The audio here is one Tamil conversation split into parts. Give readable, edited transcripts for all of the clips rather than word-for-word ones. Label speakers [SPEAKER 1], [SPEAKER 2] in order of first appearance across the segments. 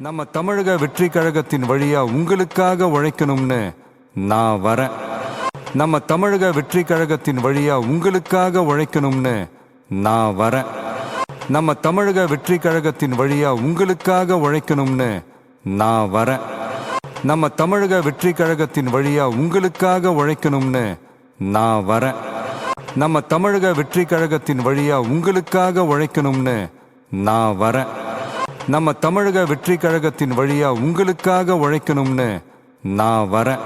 [SPEAKER 1] நம்ம தமிழக வெற்றி கழகத்தின் வழியா உங்களுக்காக உழைக்கணும்னு நான் வரேன். நம்ம தமிழக வெற்றி கழகத்தின் வழியா உங்களுக்காக உழைக்கணும்னு நான் வரேன். நம்ம தமிழக வெற்றி கழகத்தின் வழியா உங்களுக்காக உழைக்கணும்னு நான் வரேன். நம்ம தமிழக வெற்றி கழகத்தின் வழியா உங்களுக்காக உழைக்கணும்னு நான் வரேன். நம்ம தமிழக வெற்றி கழகத்தின் வழியா உங்களுக்காக உழைக்கணும்னு நான் வரேன். நம்ம தமிழக வெற்றி கழகத்தின் வழியா உங்களுக்காக உழைக்கணும்னு நான் வரேன்.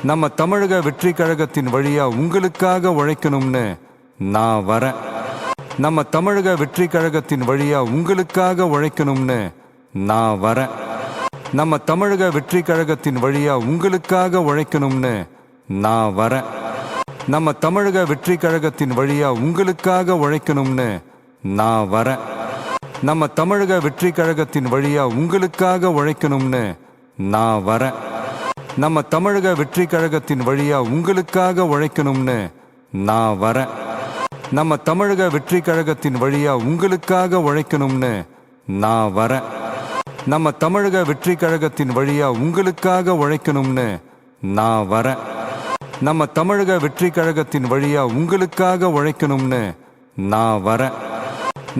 [SPEAKER 1] நம்ம தமிழக வெற்றி கழகத்தின் வழியா உங்களுக்காக உழைக்கணும்னு நான் வரேன். நம்ம தமிழக வெற்றி கழகத்தின் வழியா உங்களுக்காக உழைக்கணும்னு நான் வரேன். நம்ம தமிழக வெற்றி கழகத்தின் வழியா உங்களுக்காக உழைக்கணும்னு நான் வரேன். நம்ம தமிழக வெற்றி கழகத்தின் வழியா உங்களுக்காக உழைக்கணும்னு நான் வரேன். நம்ம தமிழக வெற்றி கழகத்தின் வழியா உங்களுக்காக உழைக்கணும்னு நான் வரேன். நம்ம தமிழக வெற்றி கழகத்தின் வழியா உங்களுக்காக உழைக்கணும்னு நான் வரேன். நம்ம தமிழக வெற்றி கழகத்தின் வழியா உங்களுக்காக உழைக்கணும்னு நான் வரேன். நம்ம தமிழக வெற்றி கழகத்தின் வழியா உங்களுக்காக உழைக்கணும்னு நான் வரேன். நம்ம தமிழக வெற்றி கழகத்தின் வழியா உங்களுக்காக உழைக்கணும்னு நான் வரேன்.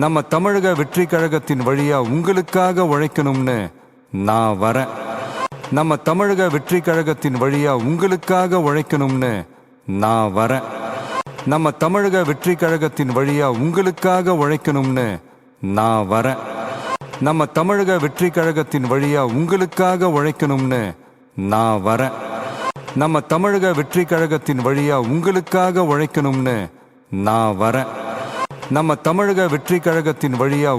[SPEAKER 1] நம்ம தமிழக வெற்றி கழகத்தின் வழியா உங்களுக்காக உழைக்கணும்னு நான் வரேன். நம்ம தமிழக வெற்றி கழகத்தின் வழியா உங்களுக்காக உழைக்கணும்னு நான் வரேன். நம்ம தமிழக வெற்றி கழகத்தின் வழியா உங்களுக்காக உழைக்கணும்னு நான் வரேன். நம்ம தமிழக வெற்றி கழகத்தின் வழியா உங்களுக்காக உழைக்கணும்னு நான் வரேன். நம்ம தமிழக வெற்றி கழகத்தின் வழியா உங்களுக்காக உழைக்கணும்னு நான் வரேன். நம்ம தமிழக வெற்றி கழகத்தின் வழியா